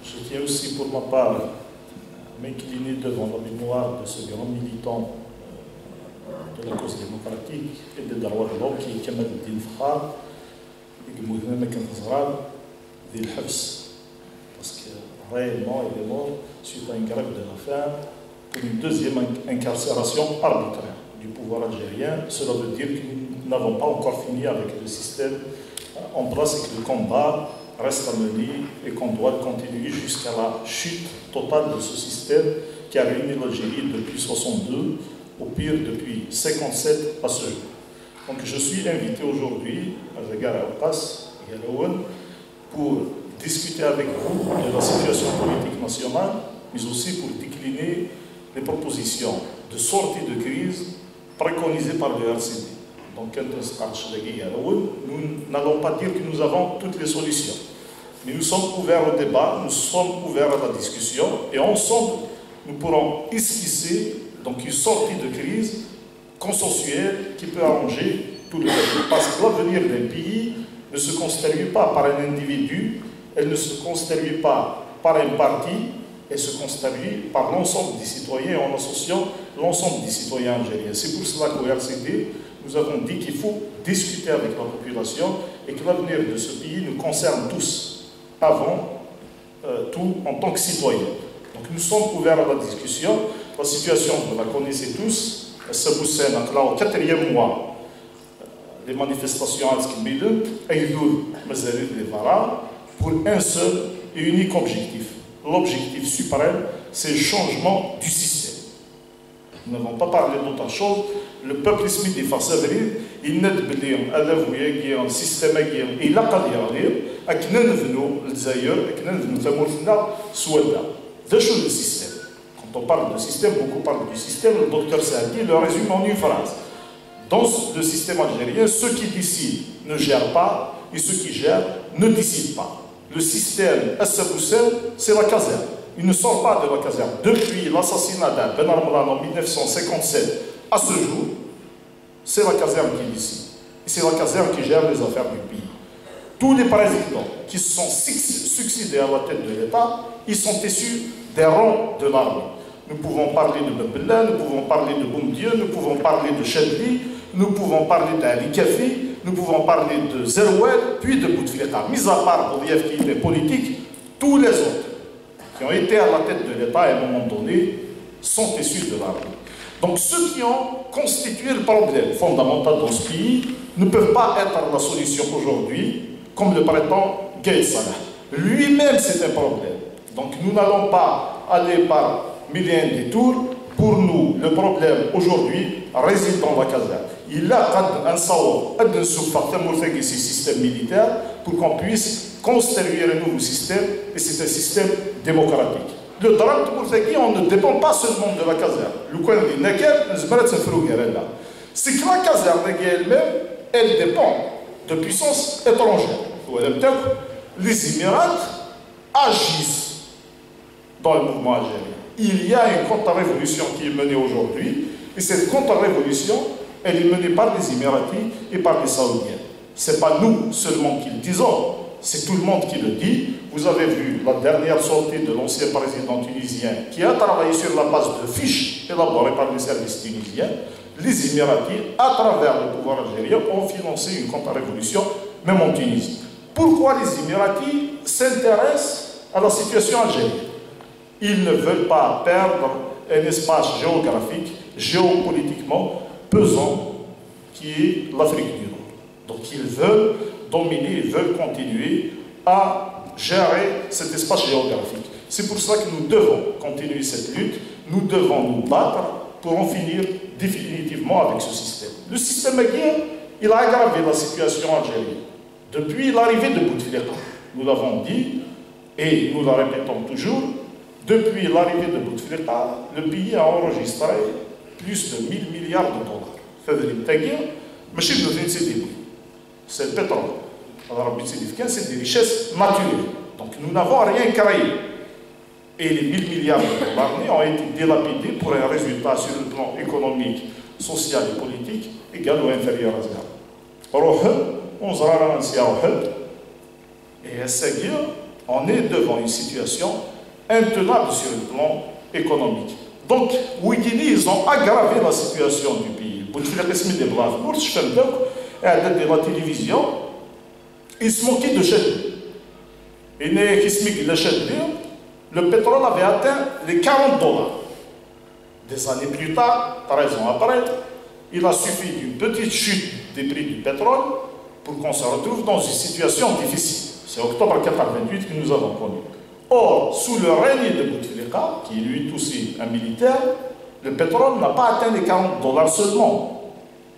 Je tiens aussi pour ma part à m'incliner devant la mémoire de ce grand militant de la cause démocratique et des droits de l'homme qui est Kamal Eldin Fakhar et que Mouhama Kanfazral Dil Habs, parce que réellement il est mort suite à une grève de la faim pour une deuxième incarcération arbitraire du pouvoir algérien. Cela veut dire que nous n'avons pas encore fini avec le système en place et que le combat reste à mener et qu'on doit continuer jusqu'à la chute totale de ce système qui a réuni l'Algérie depuis 1962, au pire depuis 1957 à ce jour. Donc je suis invité aujourd'hui à Zagar Aoukas et à Laouen pour discuter avec vous de la situation politique nationale, mais aussi pour décliner les propositions de sortie de crise préconisées par le RCD. Donc, nous n'allons pas dire que nous avons toutes les solutions. Mais nous sommes ouverts au débat, nous sommes ouverts à la discussion et ensemble, nous pourrons esquisser donc, une sortie de crise consensuelle qui peut arranger tout le peuple. Parce que l'avenir d'un pays ne se construit pas par un individu, elle ne se construit pas par un parti, elle se construit par l'ensemble des citoyens en associant l'ensemble des citoyens algériens. C'est pour cela qu'au RCD, nous avons dit qu'il faut discuter avec la population et que l'avenir de ce pays nous concerne tous, avant tout en tant que citoyens. Donc nous sommes ouverts à la discussion. La situation, vous la connaissez tous, Saboussen a là au 4e mois, les manifestations à Skimile, Aïdour, Mazarid et Vara, pour un seul et unique objectif. L'objectif suprême, c'est le changement du système. Nous n'avons pas parlé d'autre chose. Le peuple islamiste des Farsavril, il n'a pas dit qu'il y a un système qui il a pas dit qu'il y a le système. Quand on parle de système, beaucoup parlent du système. Le docteur Saadi le résume en une phrase. Dans le système algérien, ceux qui décident ne gèrent pas et ceux qui gèrent ne décident pas. Le système As-Saboussen, c'est la caserne. Il ne sort pas de la caserne. Depuis l'assassinat d'Ben Armlan en 1957 à ce jour, c'est la caserne qui décide. Et c'est la caserne qui gère les affaires du pays. Tous les présidents qui se sont succédés à la tête de l'État, ils sont issus des rangs de l'armée. Nous pouvons parler de Bebella, nous pouvons parler de Boumdieu, nous pouvons parler de Chadli, nous pouvons parler d'Ali Kafi, nous pouvons parler de Zerouel, puis de Bouteflika. Mis à part Boudief qui est politique, tous les autres qui ont été à la tête de l'État à un moment donné sont issus de l'armée. Donc ceux qui ont constitué le problème fondamental dans ce pays ne peuvent pas être la solution aujourd'hui, comme le prétend Gaël Salah. Lui-même, c'est un problème. Donc nous n'allons pas aller par mille et un détours. Pour nous, le problème aujourd'hui réside dans la caserne. Il a un savoir, un système militaire pour qu'on puisse construire un nouveau système, et c'est un système démocratique. Le drame de on ne dépend pas seulement de la caserne. C'est que la caserne elle-même, elle dépend de puissances étrangères. Les Émirats agissent dans le mouvement algérien. Il y a une contre-révolution qui est menée aujourd'hui, et cette contre-révolution, elle est menée par les Émiratis et par les Saoudiens. Ce n'est pas nous seulement qui le disons, c'est tout le monde qui le dit. Vous avez vu la dernière sortie de l'ancien président tunisien qui a travaillé sur la base de fiches élaborées par les services tunisiens. Les Émiratis, à travers le pouvoir algérien, ont financé une contre-révolution, même en Tunisie. Pourquoi les Émiratis s'intéressent à la situation algérienne? Ils ne veulent pas perdre un espace géographique, géopolitiquement pesant, qui est l'Afrique du Nord. Donc ils veulent dominer, ils veulent continuer à gérer cet espace géographique. C'est pour ça que nous devons continuer cette lutte, nous devons nous battre pour en finir définitivement avec ce système. Le système aguerri, il a aggravé la situation algérienne. Depuis l'arrivée de Bouteflika, nous l'avons dit, et nous la répétons toujours, depuis l'arrivée de Bouteflika, le pays a enregistré plus de 1000 milliards de dollars. C'est le pétrole. C'est des richesses naturelles. Donc nous n'avons rien créé. Et les 1000 milliards de dollars ont été délapidés pour un résultat sur le plan économique, social et politique égal ou inférieur à zéro. On Et à Seguir, on est devant une situation intenable sur le plan économique. Donc, Wikini, ils ont aggravé la situation du pays. De la télévision, ils se moquaient de Chadli. Le pétrole avait atteint les $40. Des années plus tard, 13 ans après, il a suffi d'une petite chute des prix du pétrole pour qu'on se retrouve dans une situation difficile. C'est octobre 88 que nous avons connu. Or, sous le règne de Bouteflika, qui est lui aussi un militaire, le pétrole n'a pas atteint les $40 seulement.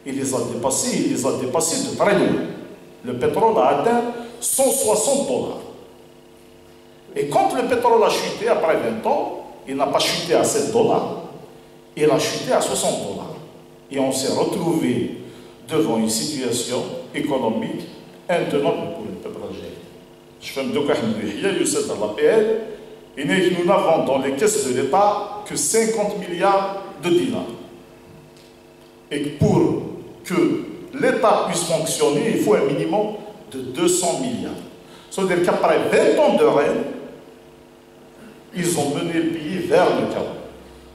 Il les a dépassés de très loin. Le pétrole a atteint $160. Et quand le pétrole a chuté après 20 ans, il n'a pas chuté à $7, il a chuté à $60. Et on s'est retrouvé devant une situation économique intenable pour le peuple algérien. Je fais l'APL, et nous n'avons dans les caisses de l'État que 50 milliards de dinars. Et pour que l'État puisse fonctionner, il faut un minimum de 200 milliards. C'est-à-dire qu'après 20 ans de règne, ils ont mené le pays vers le chaos.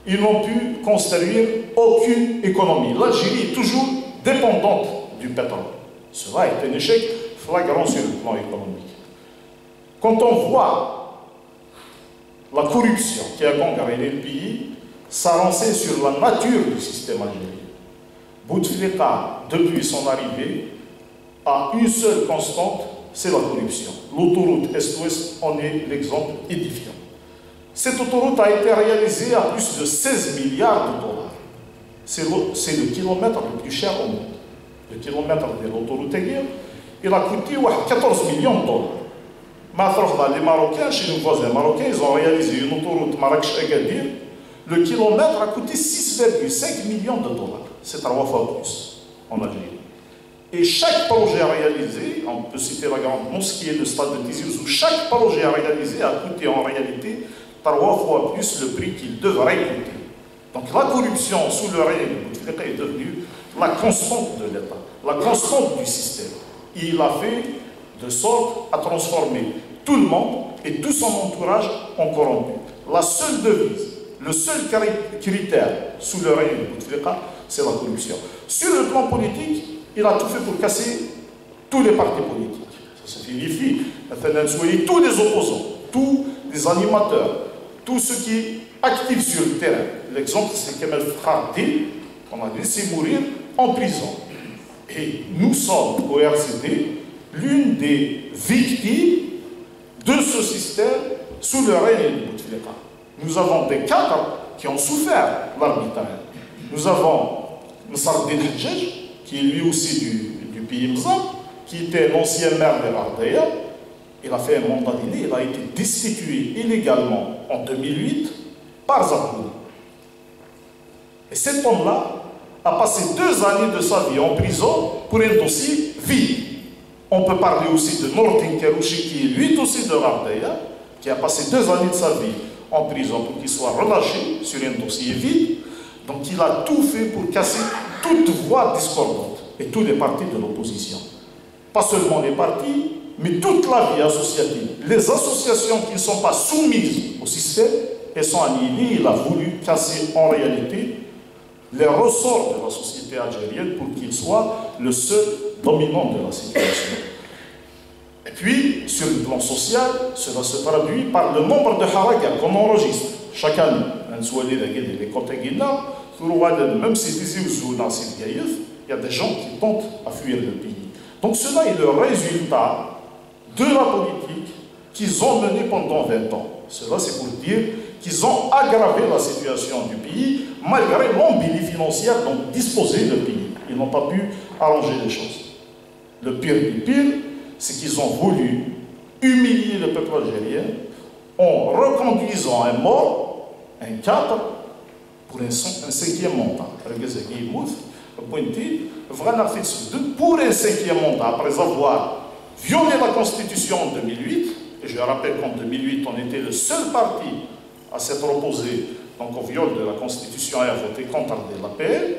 Ils n'ont pu construire aucune économie. L'Algérie est toujours dépendante du pétrole. Cela est un échec flagrant sur le plan économique. Quand on voit la corruption qui a gangréné le pays, ça renseigne sur la nature du système algérien. Bouteflika, depuis son arrivée, a une seule constante, c'est la corruption. L'autoroute Est-Ouest en est l'exemple édifiant. Cette autoroute a été réalisée à plus de 16 milliards de dollars. C'est le kilomètre le plus cher au monde. Le kilomètre de l'autoroute Aguirre, il a coûté 14 millions de dollars. Les Marocains, chez nos voisins marocains, ils ont réalisé une autoroute Marrakech-Agadir. Le kilomètre a coûté 6,5 millions de dollars. C'est 3 fois plus en Algérie. Et chaque projet réalisé, on peut citer la grande mosquée, le stade de Tizi Ouzou, chaque projet réalisé a coûté en réalité 3 fois plus le prix qu'il devrait coûter. Donc la corruption sous le règne de Bouteflika est devenue la constante de l'État, la constante du système. Il a fait de sorte à transformer tout le monde et tout son entourage en corrompu. La seule devise, le seul critère sous le règne de Bouteflika, c'est la corruption. Sur le plan politique, il a tout fait pour casser tous les partis politiques. Ça signifie tous les opposants, tous les animateurs, tous ceux qui actifs sur le terrain. L'exemple, c'est Kemal Khardi, qu'on a laissé mourir en prison. Et nous sommes au RCD l'une des victimes de ce système sous le règne de Bouteflika. Nous avons des cadres qui ont souffert l'arbitraire. Nous avons Msardine Hadjaj, qui est lui aussi du pays Mzab, qui était l'ancien maire de Ardea. Il a fait un mandat d'inné, il a été destitué illégalement en 2008 par Zakouni. Et cet homme-là a passé 2 années de sa vie en prison pour un dossier vide. On peut parler aussi de Nordin Kerouchi, qui est lui aussi de Ardea, qui a passé 2 années de sa vie en prison pour qu'il soit relâché sur un dossier vide. Donc il a tout fait pour casser toute voix discordante et tous les partis de l'opposition. Pas seulement les partis, mais toute la vie associative. Les associations qui ne sont pas soumises au système, elles sont annihilées. Il a voulu casser en réalité les ressorts de la société algérienne pour qu'il soit le seul dominant de la situation. Et puis, sur le plan social, cela se traduit par le nombre de haragas qu'on enregistre chaque année. Même si il y a des gens qui tentent à fuir le pays. Donc cela est le résultat de la politique qu'ils ont menée pendant 20 ans. Cela, c'est pour dire qu'ils ont aggravé la situation du pays malgré l'embellie financière dont disposait le pays. Ils n'ont pas pu arranger les choses. Le pire du pire, c'est qu'ils ont voulu humilier le peuple algérien en reconduisant un mort, un cadre, pour un 5e mandat. Pour un 5e mandat, après avoir violé la Constitution en 2008, et je rappelle qu'en 2008, on était le seul parti à s'être opposé donc, au viol de la Constitution et à voter contre l'APL,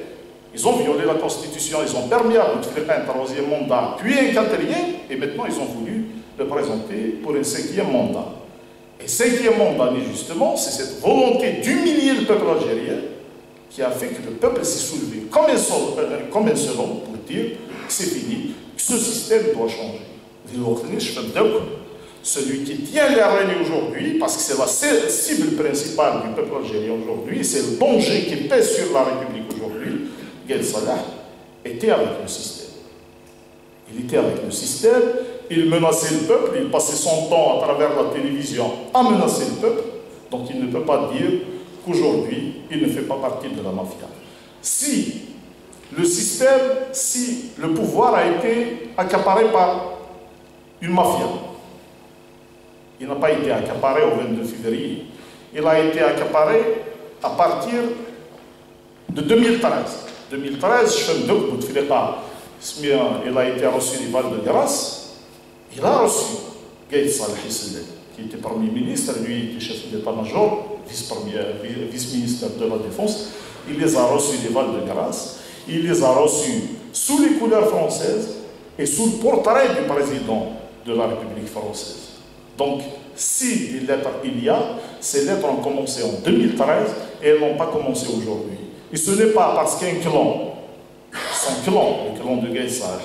Ils ont violé la Constitution, ils ont permis à Bouteflika un troisième mandat, puis un quatrième, et maintenant ils ont voulu le présenter pour un cinquième mandat. Et cinquième mandat, justement, c'est cette volonté d'humilier le peuple algérien qui a fait que le peuple s'est soulevé comme un seul homme pour dire que c'est fini, que ce système doit changer. Celui qui tient les rênes aujourd'hui, parce que c'est la cible principale du peuple algérien aujourd'hui, c'est le danger qui pèse sur la République aujourd'hui, Gaïd Salah était avec le système. Il était avec le système, il menaçait le peuple, il passait son temps à travers la télévision à menacer le peuple, donc il ne peut pas dire qu'aujourd'hui, il ne fait pas partie de la mafia. Si le système, si le pouvoir a été accaparé par une mafia, il n'a pas été accaparé au 22 février, il a été accaparé à partir de 2013. 2013, Chefdok Bouteflika, il a été reçu des balles de grâce, il a reçu Gaïd Salah qui était Premier ministre, lui était chef d'état-major, vice-ministre de la Défense, il les a reçus des balles de grâce, il les a reçus sous les couleurs françaises et sous le portrait du président de la République française. Donc, si des lettres il y a, ces lettres ont commencé en 2013 et elles n'ont pas commencé aujourd'hui. Et ce n'est pas parce qu'un clan, son clan, le clan de Gaïd Salah,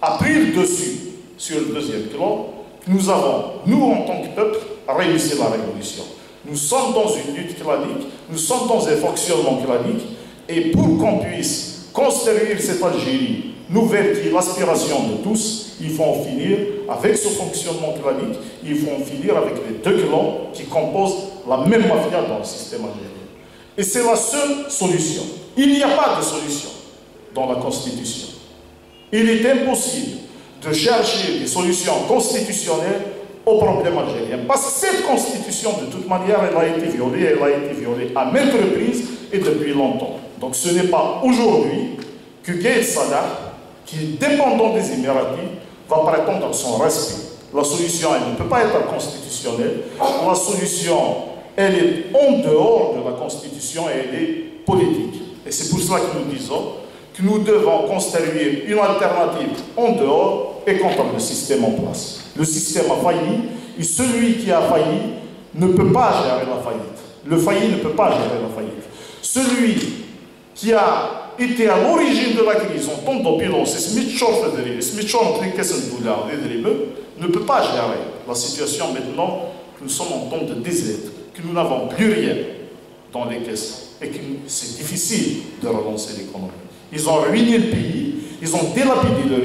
a pris le dessus sur le deuxième clan, que nous avons, nous en tant que peuple, réussi la révolution. Nous sommes dans une lutte clanique, nous sommes dans un fonctionnement clanique, et pour qu'on puisse construire cette Algérie nouvelle qui est l'aspiration de tous, il faut en finir avec ce fonctionnement clanique, il faut en finir avec les deux clans qui composent la même mafia dans le système algérien. Et c'est la seule solution. Il n'y a pas de solution dans la Constitution. Il est impossible de chercher des solutions constitutionnelles au problème algérien. Parce que cette Constitution, de toute manière, elle a été violée à maintes reprises et depuis longtemps. Donc ce n'est pas aujourd'hui que Gaïd Salah, qui est dépendant des Émiratis, va prétendre à son respect. La solution, elle ne peut pas être constitutionnelle. La solution, elle est en dehors de la Constitution et elle est politique. Et c'est pour cela que nous disons que nous devons construire une alternative en dehors et contre le système en place. Le système a failli et celui qui a failli ne peut pas gérer la faillite. Le failli ne peut pas gérer la faillite. Celui qui a été à l'origine de la crise en tant d'opulent, c'est ne peut pas gérer la situation maintenant que nous sommes en temps de désert, que nous n'avons plus rien dans les caisses et que c'est difficile de relancer l'économie. Ils ont ruiné le pays, ils ont délapidé les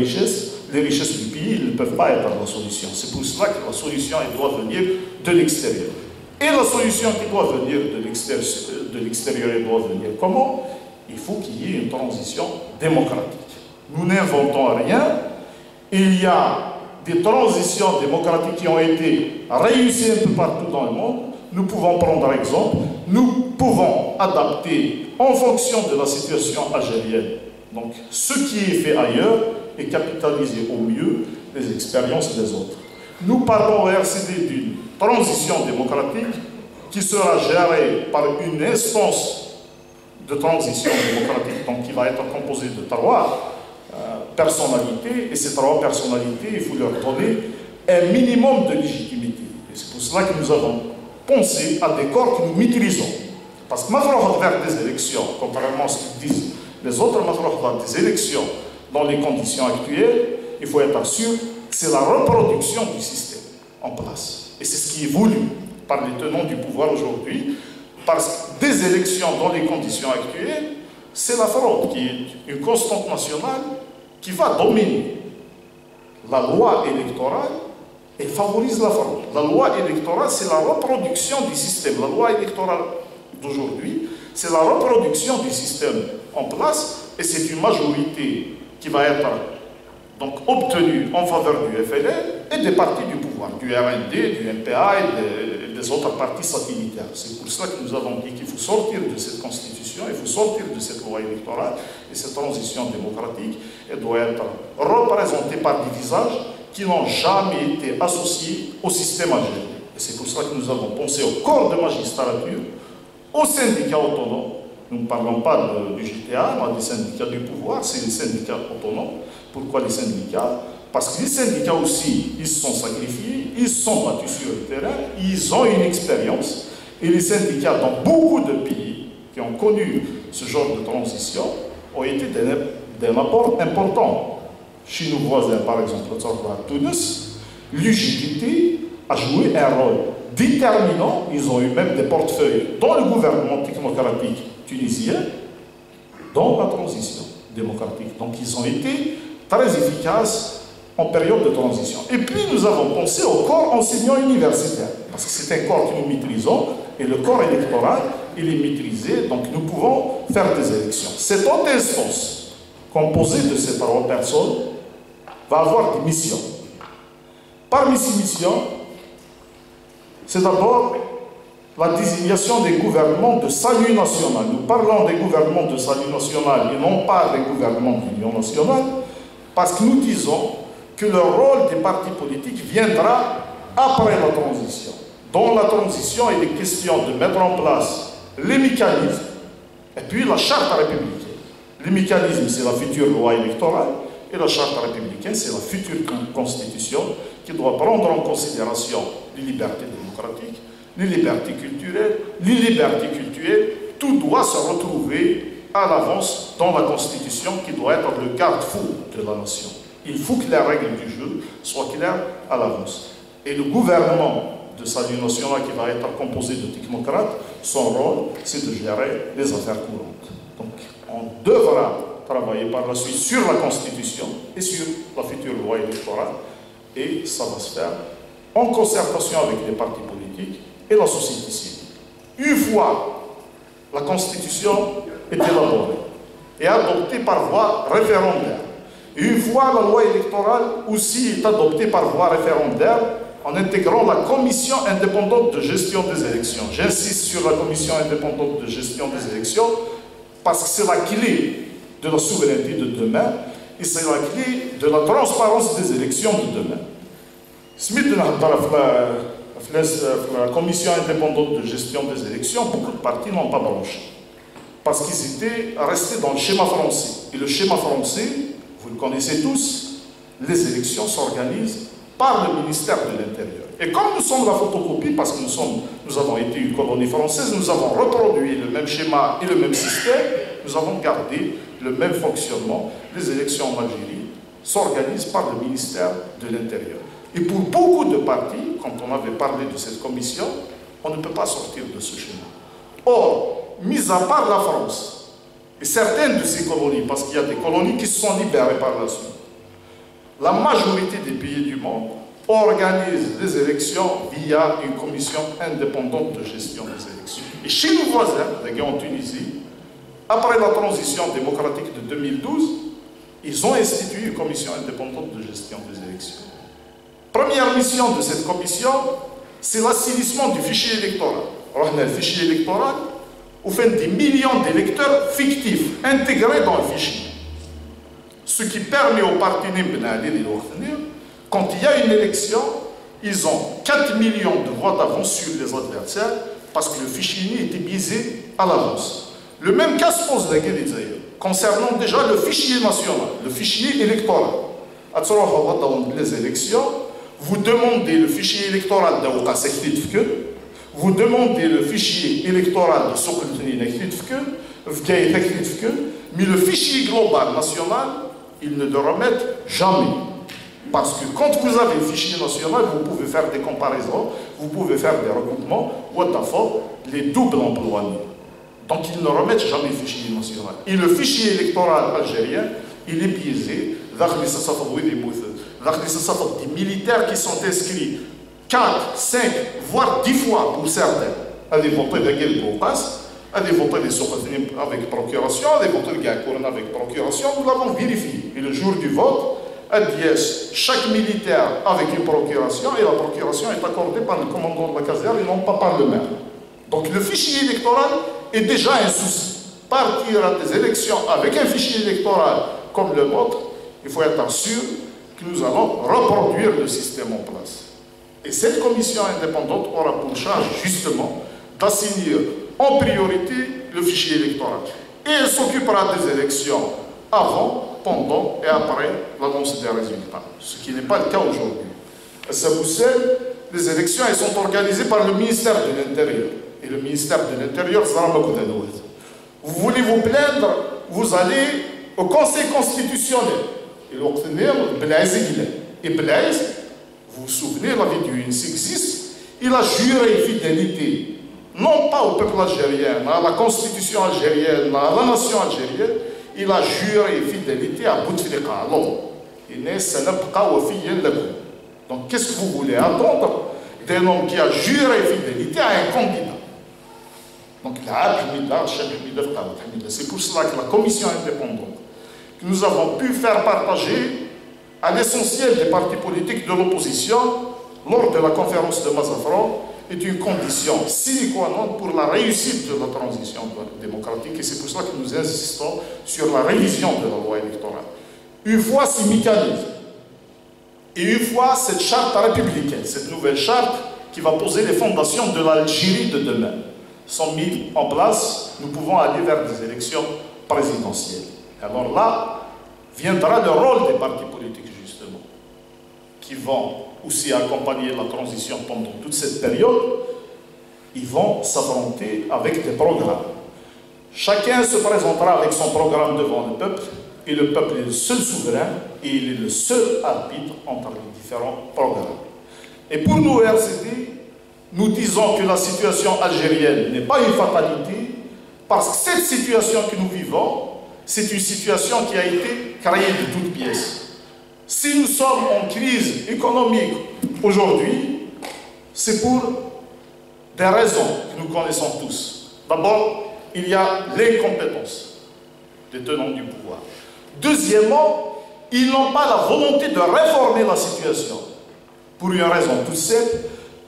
richesses du pays, ils ne peuvent pas être la solution. C'est pour cela que la solution, elle doit venir de l'extérieur. Et la solution qui doit venir de l'extérieur, elle doit venir comment? Il faut qu'il y ait une transition démocratique. Nous n'inventons rien. Il y a des transitions démocratiques qui ont été réussies un peu partout dans le monde. Nous pouvons prendre exemple. Nous pouvons adapter en fonction de la situation algérienne. Donc, ce qui est fait ailleurs et capitaliser au mieux les expériences des autres. Nous parlons au RCD d'une transition démocratique qui sera gérée par une instance de transition démocratique, donc qui va être composée de trois personnalités, et ces trois personnalités, il faut leur donner un minimum de légitimité. Et c'est pour cela que nous avons pensé à des corps que nous maîtrisons. Parce que maintenant, vers des élections, contrairement à ce qu'ils disent les autres, maintenant, des élections dans les conditions actuelles, il faut être sûr que c'est la reproduction du système en place. Et c'est ce qui est voulu par les tenants du pouvoir aujourd'hui, parce que des élections dans les conditions actuelles, c'est la fraude qui est une constante nationale qui va dominer la loi électorale et favorise la fraude. La loi électorale, c'est la reproduction du système. La loi électorale d'aujourd'hui, c'est la reproduction du système en place et c'est une majorité qui va être donc obtenue en faveur du FLN et des partis du pouvoir, du RND, du MPA et des autres partis satellitaires. C'est pour cela que nous avons dit qu'il faut sortir de cette constitution, il faut sortir de cette loi électorale et cette transition démocratique, elle doit être représentée par des visages qui n'ont jamais été associés au système algérien. Et c'est pour cela que nous avons pensé au corps de magistrature, aux syndicats autonomes. Nous ne parlons pas du GTA, des syndicats du pouvoir, c'est les syndicats autonomes. Pourquoi les syndicats? Parce que les syndicats aussi, ils se sont sacrifiés, ils se sont battus sur le terrain, ils ont une expérience. Et les syndicats dans beaucoup de pays qui ont connu ce genre de transition ont été d'un apport important. Chez nos voisins, par exemple, à Tunis, l'UGTT a joué un rôle déterminant. Ils ont eu même des portefeuilles dans le gouvernement technocratique tunisien, dans la transition démocratique. Donc ils ont été très efficaces en période de transition. Et puis nous avons pensé au corps enseignant universitaire, parce que c'est un corps que nous maîtrisons, et le corps électoral, il est maîtrisé, donc nous pouvons faire des élections. Cette haute instance, composée de ces 3 personnes, va avoir des missions. Parmi ces missions, c'est d'abord la désignation des gouvernements de salut national. Nous parlons des gouvernements de salut national et non pas des gouvernements de l'Union nationale, parce que nous disons que le rôle des partis politiques viendra après la transition. Dans la transition, il est question de mettre en place les mécanismes et puis la charte républicaine. Les mécanismes, c'est la future loi électorale et la charte républicaine, c'est la future constitution qui doit prendre en considération les libertés démocratiques, les libertés culturelles, tout doit se retrouver à l'avance dans la constitution qui doit être le garde-fou de la nation. Il faut que les règles du jeu soient claires à l'avance. Et le gouvernement de salut national qui va être composé de technocrates, son rôle, c'est de gérer les affaires courantes. Donc, on devra travailler par la suite sur la Constitution et sur la future loi électorale, et ça va se faire en concertation avec les partis politiques et la société civile. Une fois la Constitution est élaborée et adoptée par voie référendaire, et une fois la loi électorale aussi est adoptée par voie référendaire, en intégrant la commission indépendante de gestion des élections. J'insiste sur la commission indépendante de gestion des élections parce que c'est la clé de la souveraineté de demain et c'est la clé de la transparence des élections de demain. Smith la commission indépendante de gestion des élections, beaucoup de partis n'ont pas branché parce qu'ils étaient restés dans le schéma français. Et le schéma français, vous le connaissez tous, les élections s'organisent par le ministère de l'Intérieur. Et comme nous sommes la photocopie, parce que nous avons été une colonie française, nous avons reproduit le même schéma et le même système, nous avons gardé le même fonctionnement. Les élections en Algérie s'organisent par le ministère de l'Intérieur. Et pour beaucoup de partis, quand on avait parlé de cette commission, on ne peut pas sortir de ce schéma. Or, mis à part la France, et certaines de ces colonies, parce qu'il y a des colonies qui se sont libérées par la suite, la majorité des pays du monde organisent les élections via une commission indépendante de gestion des élections. Et chez nos voisins, en Tunisie, après la transition démocratique de 2012, ils ont institué une commission indépendante de gestion des élections. Première mission de cette commission, c'est l'assainissement du fichier électoral. Alors, le fichier électoral, on fait des millions d'électeurs fictifs intégrés dans le fichier. Ce qui permet aux partis quand il y a une élection, ils ont 4 millions de voix d'avance sur les adversaires parce que le fichier était biaisé à l'avance. Le même cas se pose concernant déjà le fichier national, le fichier électoral. Les élections, vous demandez le fichier électoral de vous demandez le fichier électoral de mais le fichier global national, ils ne le remettent jamais. Parce que quand vous avez le fichier national, vous pouvez faire des comparaisons, vous pouvez faire des recoupements, les doubles emplois. Donc ils ne remettent jamais le fichier national. Et le fichier électoral algérien, il est biaisé. Des militaires qui sont inscrits 4, 5, voire 10 fois pour certains, à des voter de guerre pour passe, à des voter des sourcils avec procuration, à des voter de guerre avec procuration, nous l'avons vérifié. Et le jour du vote, chaque militaire avec une procuration, et la procuration est accordée par le commandant de la caserne et non pas par le maire. Donc le fichier électoral est déjà un souci. Partir à des élections avec un fichier électoral comme le nôtre, il faut être sûr que nous allons reproduire le système en place. Et cette commission indépendante aura pour charge justement d'assainir en priorité le fichier électoral. Et elle s'occupera des élections avant, pendant et après l'annonce des résultats, ce qui n'est pas le cas aujourd'hui. À Saboussel, les élections elles sont organisées par le ministère de l'Intérieur. Et le ministère de l'Intérieur, c'est vous voulez vous plaindre, vous allez au Conseil constitutionnel. Et Blaise, vous vous souvenez, la vidéo existe, il a juré fidélité, non pas au peuple algérien, à la constitution algérienne, à la nation algérienne, il a juré fidélité à Bouteflika. Donc qu'est-ce que vous voulez attendre d'un homme qui a juré fidélité à un candidat? Donc c'est pour cela que la commission indépendante que nous avons pu faire partager à l'essentiel des partis politiques de l'opposition lors de la conférence de Mazafran est une condition sine qua non pour la réussite de la transition démocratique, et c'est pour cela que nous insistons sur la révision de la loi électorale. Une fois ces mécanismes et une fois cette charte républicaine, cette nouvelle charte qui va poser les fondations de l'Algérie de demain, sont mis en place, nous pouvons aller vers des élections présidentielles. Alors là, viendra le rôle des partis politiques, justement, qui vont aussi accompagner la transition pendant toute cette période. Ils vont s'affronter avec des programmes. Chacun se présentera avec son programme devant le peuple, et le peuple est le seul souverain, et il est le seul arbitre entre les différents programmes. Et pour nous, RCD, nous disons que la situation algérienne n'est pas une fatalité, parce que cette situation que nous vivons, c'est une situation qui a été créée de toutes pièces. Si nous sommes en crise économique aujourd'hui, c'est pour des raisons que nous connaissons tous. D'abord, il y a l'incompétence des tenants du pouvoir. Deuxièmement, ils n'ont pas la volonté de réformer la situation. Pour une raison toute simple,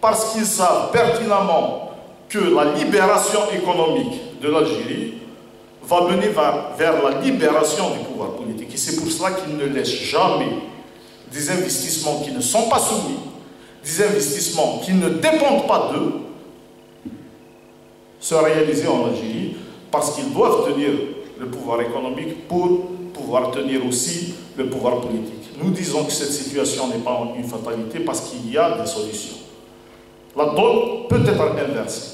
parce qu'ils savent pertinemment que la libération économique de l'Algérie va mener vers la libération du pouvoir politique. Et c'est pour cela qu'ils ne laissent jamais des investissements qui ne sont pas soumis, des investissements qui ne dépendent pas d'eux, se réaliser en Algérie, parce qu'ils doivent tenir le pouvoir économique pour pouvoir tenir aussi le pouvoir politique. Nous disons que cette situation n'est pas une fatalité parce qu'il y a des solutions. La donne peut être inversée.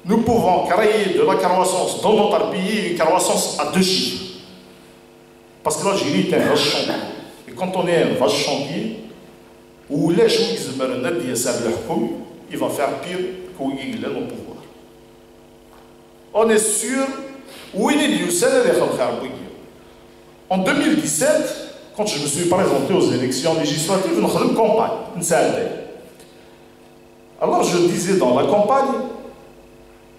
Nous pouvons créer de la croissance dans notre pays, une croissance à 2 chiffres. Parce que l'Algérie est un vaste chantier. Et quand on est un vaste chantier, où les choses il va faire pire qu'il est au pouvoir. On est sûr, où il est du en 2017, quand je me suis présenté aux élections législatives, nous avons une campagne, une salle. Alors je disais dans la campagne,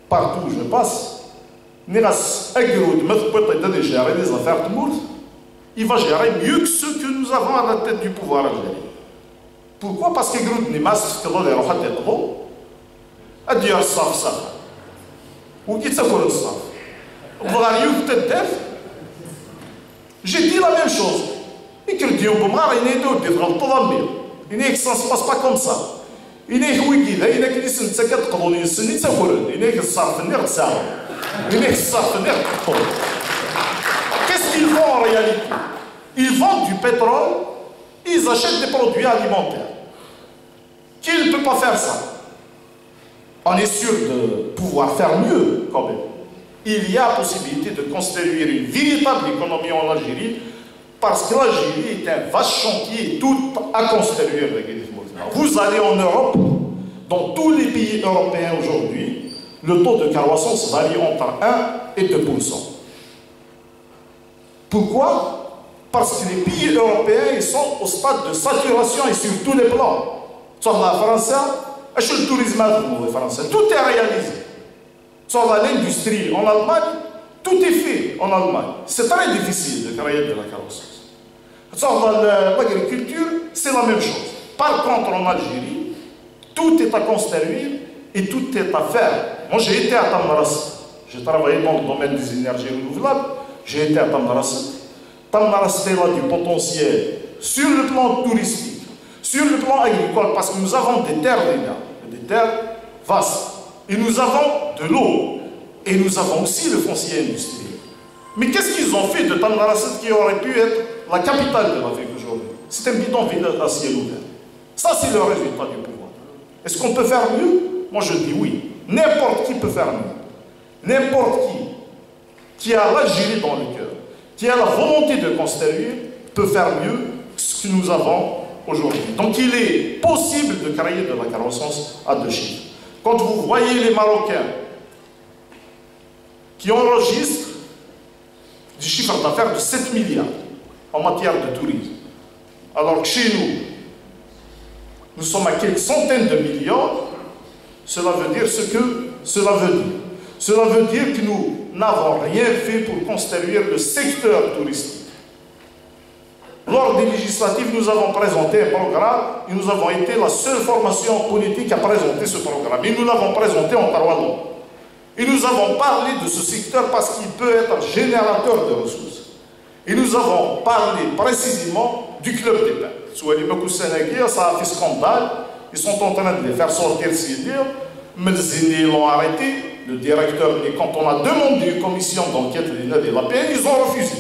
partout où je passe, il va gérer mieux que ceux que nous avons à la tête du pouvoir algérien. Pourquoi? Parce que Groud n'est pas ce que l'on a à dire ça. Ou qui s'appelle ça? J'ai dit la même chose. Et que Dieu me marre, il n'est pas de il n'est que ça ne se passe pas comme ça. Il n'est que il n'est que les syndicat coloniaux, il n'est que ça finir ça. Il n'est que ça finir. Qu'est-ce qu'ils font en réalité? Ils vendent du pétrole, ils achètent des produits alimentaires. Qui ne peut pas faire ça? On est sûr de pouvoir faire mieux quand même. Il y a possibilité de construire une véritable économie en Algérie parce que l'Algérie est un vaste chantier, tout à construire. Vous allez en Europe, dans tous les pays européens aujourd'hui, le taux de croissance varie entre 1 et 2%. Pourquoi? Parce que les pays européens ils sont au stade de saturation et sur tous les plans. Sur la France, le tourisme français, tout est réalisé. Sur l'industrie en Allemagne, tout est fait en Allemagne. C'est très difficile de créer de la croissance. Sur l'agriculture, c'est la même chose. Par contre, en Algérie, tout est à construire et tout est à faire. Moi, j'ai été à Tamarasset. J'ai travaillé dans le domaine des énergies renouvelables. J'ai été à Tamarasset. Tamarasset a du potentiel sur le plan touristique, sur le plan agricole, parce que nous avons des terres, les gars, des terres vastes. Et nous avons de l'eau. Et nous avons aussi le foncier industriel. Mais qu'est-ce qu'ils ont fait de Tamanrasset qui aurait pu être la capitale de l'Afrique aujourd'hui? C'est un bidonville à ciel ouvert. Ça, c'est le résultat du pouvoir. Est-ce qu'on peut faire mieux? Moi, je dis oui. N'importe qui peut faire mieux. N'importe qui a l'Algérie dans le cœur, qui a la volonté de construire, peut faire mieux que ce que nous avons aujourd'hui. Donc, il est possible de créer de la croissance à 2 chiffres. Quand vous voyez les Marocains qui enregistrent du chiffre d'affaires de 7 milliards en matière de tourisme, alors que chez nous, nous sommes à quelques centaines de millions, cela veut dire ce que cela veut dire. Cela veut dire que nous n'avons rien fait pour construire le secteur touristique. Lors des législatives, nous avons présenté un programme et nous avons été la seule formation politique à présenter ce programme. Et nous l'avons présenté en 3 langues. Et nous avons parlé de ce secteur parce qu'il peut être générateur de ressources. Et nous avons parlé précisément du club des pins. Soit les Mekou Sénégal, ça a fait scandale. Ils sont en train de les faire sortir, c'est dire. Medzini l'ont arrêté, le directeur. Et quand on a demandé une commission d'enquête de la PN, ils ont refusé.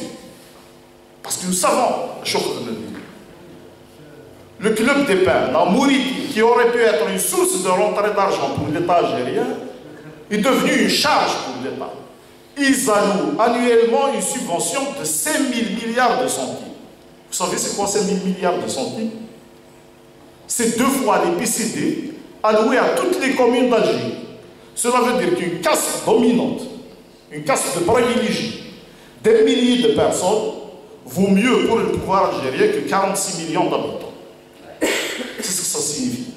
Parce que nous savons, le club des pins, la Mouriti, qui aurait pu être une source de rentrée d'argent pour l'État algérien, est devenue une charge pour l'État. Ils allouent annuellement une subvention de 5 000 milliards de centimes. Vous savez c'est quoi 5 000 milliards de centimes? C'est 2 fois les PCD alloués à toutes les communes d'Algérie. Cela veut dire qu'une caste dominante, une caste de privilégiés, des milliers de personnes, vaut mieux pour le pouvoir algérien que 46 millions d'habitants. C'est ce que ça signifie.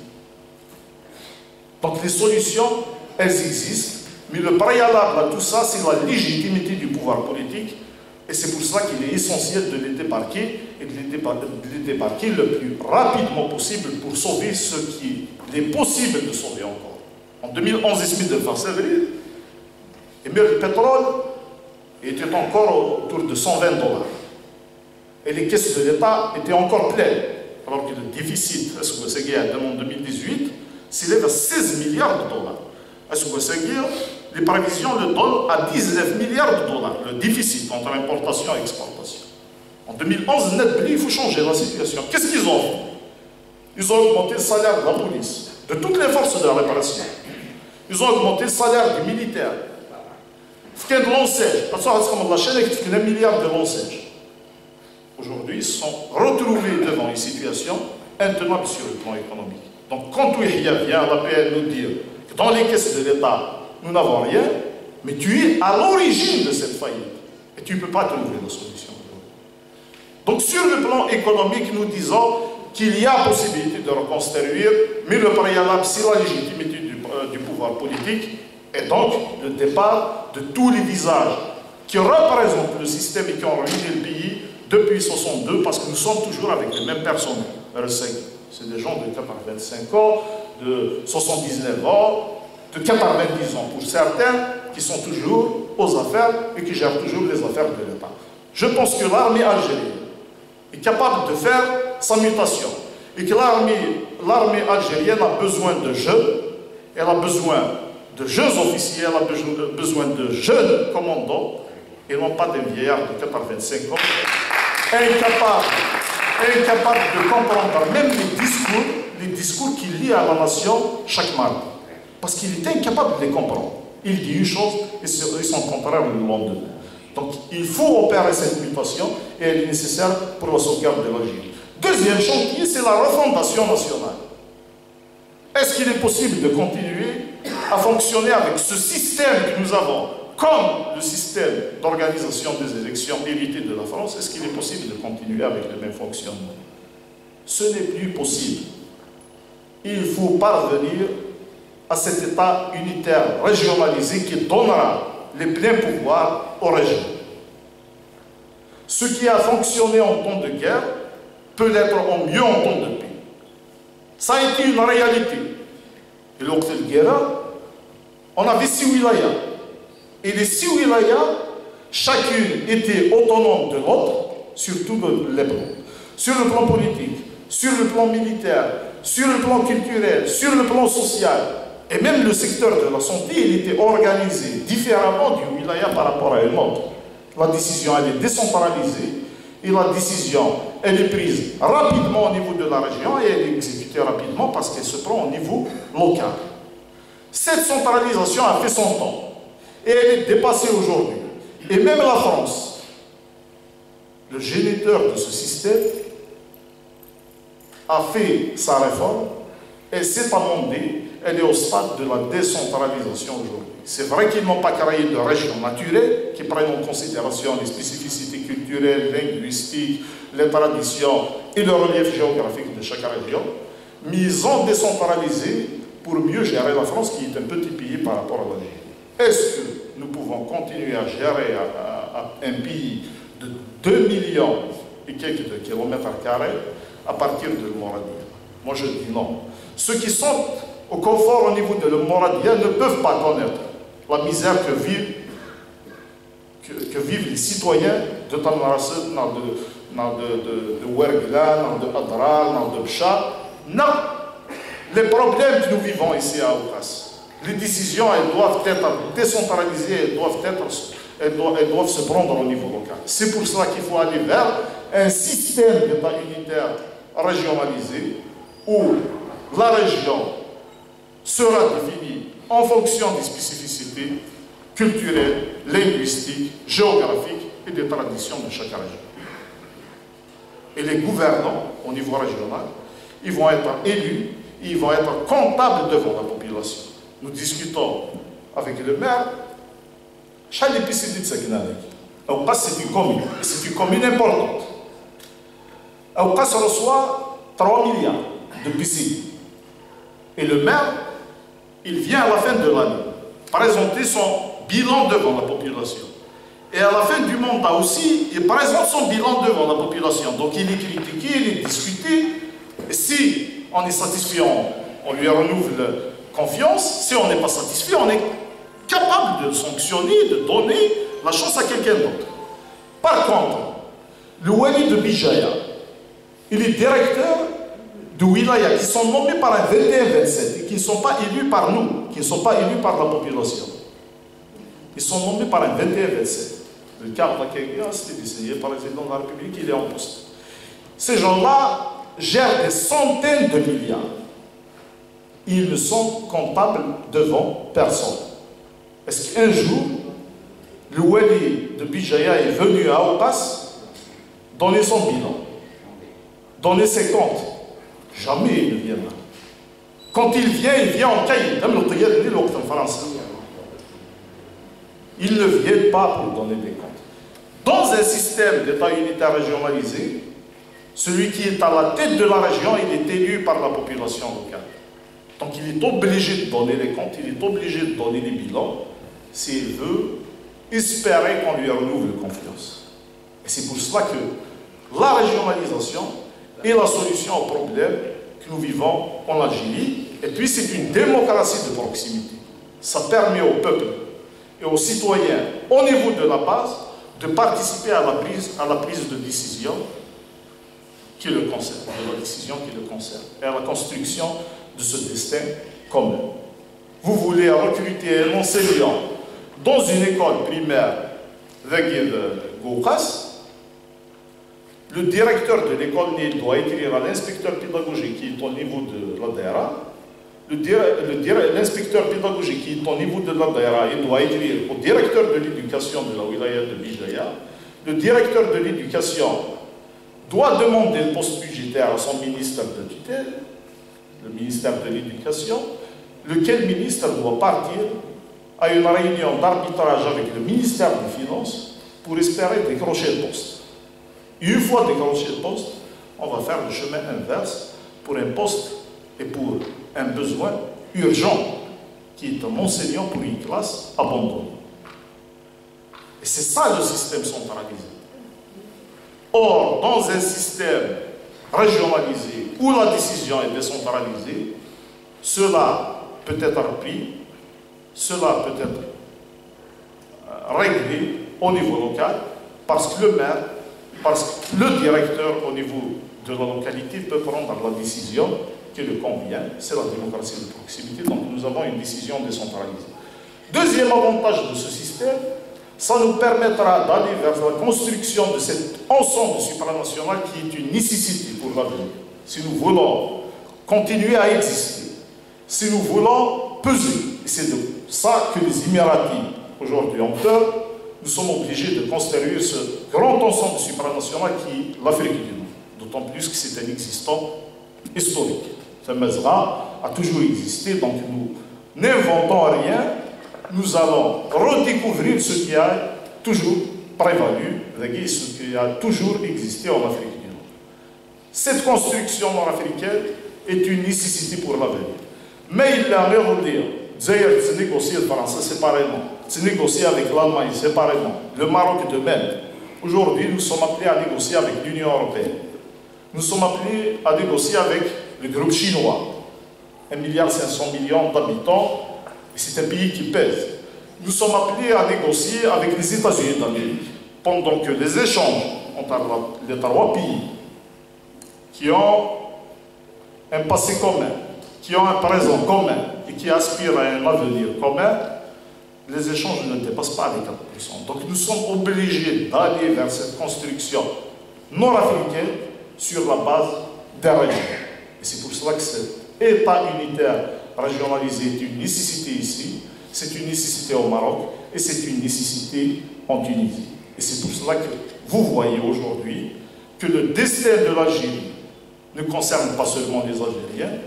Donc les solutions, elles existent, mais le préalable à tout ça, c'est la légitimité du pouvoir politique, et c'est pour ça qu'il est essentiel de les débarquer, et de les débarquer le plus rapidement possible pour sauver ce qui est possible de sauver encore. En 2011, de fin février, le pétrole était encore autour de 120 $. Et les caisses de l'État étaient encore pleines, alors que le déficit, en 2018, s'élève à 16 milliards de $. Les prévisions le donnent à 19 milliards de $, le déficit entre importation et exportation. En 2011, net, il faut changer la situation. Qu'est-ce qu'ils ont fait? Ils ont augmenté le salaire de la police, de toutes les forces de la répression. Ils ont augmenté le salaire des militaires. Il y a de l'enseigne. La chaîne est 1 milliard de l'enseigne. Aujourd'hui, ils sont retrouvés devant une situation intenable sur le plan économique. Donc, quand Ouihia vient à la PN nous dire que dans les caisses de l'État, nous n'avons rien, mais tu es à l'origine de cette faillite. Et tu ne peux pas trouver la solution. Donc, sur le plan économique, nous disons qu'il y a possibilité de reconstruire, mais le préalable, c'est la légitimité du pouvoir politique, et donc le départ de tous les visages qui représentent le système et qui ont ruiné le pays depuis 1962, parce que nous sommes toujours avec les mêmes personnes. C'est des gens de 85 ans, de 79 ans, de 90 ans pour certains, qui sont toujours aux affaires et qui gèrent toujours les affaires de l'État. Je pense que l'armée algérienne est capable de faire sa mutation et que l'armée algérienne a besoin de jeunes, elle a besoin de jeunes officiers, elle a besoin de jeunes commandants et non pas des vieillards de 85 ans, incapables de comprendre même les discours qu'il lit à la nation chaque mardi. Parce qu'il est incapable de les comprendre. Il dit une chose et son contraire le lendemain. Donc il faut opérer cette mutation et elle est nécessaire pour la sauvegarde de l'Algérie. Deuxième chantier, c'est la refondation nationale. Est-ce qu'il est possible de continuer à fonctionner avec ce système que nous avons, comme le système d'organisation des élections hérité de la France? Est-ce qu'il est possible de continuer avec le même fonctionnement? Ce n'est plus possible. Il faut parvenir à cet État unitaire régionalisé qui donnera les pleins pouvoirs aux régions. Ce qui a fonctionné en temps de guerre peut l'être en mieux en temps de paix. Ça a été une réalité. Et lors de la guerre, on avait 6 wilayas. Et les 6 wilayas, chacune était autonome de l'autre, surtout les plans. Sur le plan politique, sur le plan militaire, sur le plan culturel, sur le plan social. Et même le secteur de la santé, il était organisé différemment du wilaya par rapport à une autre. La décision, elle est décentralisée et la décision, elle est prise rapidement au niveau de la région et elle est exécutée rapidement parce qu'elle se prend au niveau local. Cette centralisation a fait son temps et elle est dépassée aujourd'hui. Et même la France, le géniteur de ce système, a fait sa réforme et s'est amendée. Elle est au stade de la décentralisation aujourd'hui. C'est vrai qu'ils n'ont pas créé de régions naturelles qui prennent en considération les spécificités culturelles, linguistiques, les traditions et le relief géographique de chaque région, mais ils ont décentralisé pour mieux gérer la France qui est un petit pays par rapport à l'Algérie. Est-ce que nous pouvons continuer à gérer un pays de 2 millions et quelques de kilomètres carrés à partir de Moradia? Moi je dis non. Ceux qui sont au confort au niveau de la Moradia ne peuvent pas connaître la misère que vivent les citoyens de Tamarasset, de Ouergla, de Adral, de Bcha. Non! Les problèmes que nous vivons ici à Oukas, les décisions, elles doivent être décentralisées, elles doivent se prendre au niveau local. C'est pour cela qu'il faut aller vers un système d'État unitaire régionalisé où la région sera définie en fonction des spécificités culturelles, linguistiques, géographiques et des traditions de chaque région. Et les gouvernants au niveau régional, ils vont être élus, ils vont être comptables devant la population. Nous discutons avec le maire. Chaque épicerie de Saguenay, c'est une commune, et c'est une commune importante. Aoukas reçoit 3 milliards de piscines. Et le maire, il vient à la fin de l'année présenter son bilan devant la population. Et à la fin du mandat aussi, il présente son bilan devant la population. Donc il est critiqué, il est discuté. Et si on est satisfait, on lui renouvelle confiance. Si on n'est pas satisfait, on est capable de sanctionner, de donner la chance à quelqu'un d'autre. Par contre, le Wali de Bijaya, il est directeur de wilaya qui sont nommés par un 21-27 et qui ne sont pas élus par nous, qui ne sont pas élus par la population. Ils sont nommés par un 21-27. Le cas d'Akegia, c'était désigné par le président de la République, il est en poste. Ces gens-là gèrent des centaines de milliards. Ils ne sont comptables devant personne. Est-ce qu'un jour, le Wali de Bijaya est venu à Oupas donner son bilan, donner ses comptes? Jamais il ne vient là. Quand il vient en cahier, même le Tayar dit en France. Il ne vient pas pour donner des comptes. Dans un système d'État unitaire régionalisé, celui qui est à la tête de la région, il est élu par la population locale. Donc il est obligé de donner les comptes, il est obligé de donner les bilans, s'il veut espérer qu'on lui renouvelle confiance. Et c'est pour cela que la régionalisation est la solution au problème que nous vivons en Algérie. Et puis c'est une démocratie de proximité. Ça permet au peuple et aux citoyens, au niveau de la base, de participer à la prise de décision qui le concerne, de la décision qui le concerne, et à la construction de ce destin commun. Vous voulez recruter un enseignant dans une école primaire de Goukas, le directeur de l'école doit écrire à l'inspecteur pédagogique qui est au niveau de la DERA. L'inspecteur pédagogique qui est au niveau de la DERA, il doit écrire au directeur de l'éducation de la wilaya de Bijaya. Le directeur de l'éducation doit demander le poste budgétaire à son ministère de tutelle, le ministère de l'éducation, lequel ministre doit partir à une réunion d'arbitrage avec le ministère des Finances pour espérer décrocher le poste. Et une fois décroché le poste, on va faire le chemin inverse pour un poste et pour un besoin urgent qui est un enseignant pour une classe abandonnée. Et c'est ça le système centralisé. Or, dans un système régionalisé où la décision est décentralisée, cela peut être repris, cela peut être réglé au niveau local parce que le maire, parce que le directeur au niveau de la localité peut prendre la décision qui lui convient. C'est la démocratie de proximité, donc nous avons une décision décentralisée. Deuxième avantage de ce système, ça nous permettra d'aller vers la construction de cet ensemble supranational qui est une nécessité pour l'avenir. Si nous voulons continuer à exister, si nous voulons peser, et c'est de ça que les Émiratis aujourd'hui ont peur, nous sommes obligés de construire ce grand ensemble supranational qui est l'Afrique du Nord. D'autant plus que c'est un existant historique. Ce Mazra a toujours existé, donc nous n'inventons rien, nous allons redécouvrir ce qui a toujours prévalu, ce qui a toujours existé en Afrique du Nord. Cette construction nord-africaine est une nécessité pour l'avenir. Mais il a l'air de dire, Zaire se négocie avec le Français séparément, se négocie avec l'Allemagne séparément, le Maroc de même. Aujourd'hui, nous sommes appelés à négocier avec l'Union européenne. Nous sommes appelés à négocier avec le groupe chinois. 1,5 milliard d'habitants, et c'est un pays qui pèse. Nous sommes appelés à négocier avec les États-Unis d'Amérique, pendant que les échanges entre les trois pays qui ont un passé commun, qui ont un présent commun et qui aspirent à un avenir commun, les échanges ne dépassent pas les 4%. Donc nous sommes obligés d'aller vers cette construction nord-africaine sur la base d'un région. Et c'est pour cela que cet État unitaire régionalisé est une nécessité ici, c'est une nécessité au Maroc et c'est une nécessité en Tunisie. Et c'est pour cela que vous voyez aujourd'hui que le destin de l'Algérie ne concerne pas seulement les Algériens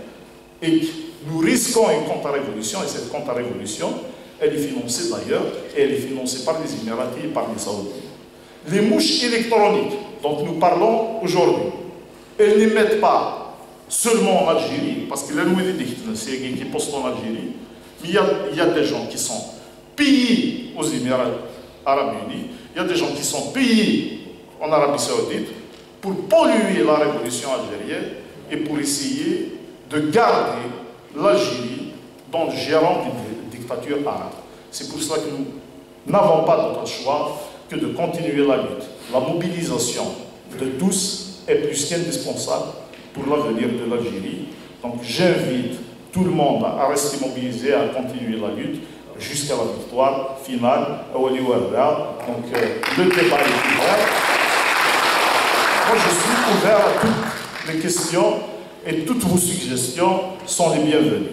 et que nous risquons une contre-révolution, et cette contre-révolution, elle est financée d'ailleurs, et elle est financée par les Émiratis et par les Saoudiens. Les mouches électroniques dont nous parlons aujourd'hui, elles n'émettent pas seulement en Algérie, parce que la c'est qui poste en Algérie, mais il y a des gens qui sont payés aux Émirats arabes unis, il y a des gens qui sont payés en Arabie saoudite pour polluer la révolution algérienne et pour essayer de garder l'Algérie dans le gérant d'une dictature arabe. C'est pour cela que nous n'avons pas d'autre choix que de continuer la lutte. La mobilisation de tous est plus qu'indispensable pour l'avenir de l'Algérie. Donc j'invite tout le monde à rester mobilisé, à continuer la lutte jusqu'à la victoire finale à Wali Ouattara. Donc le débat est ouvert. Moi je suis ouvert à toutes les questions et toutes vos suggestions sont les bienvenues.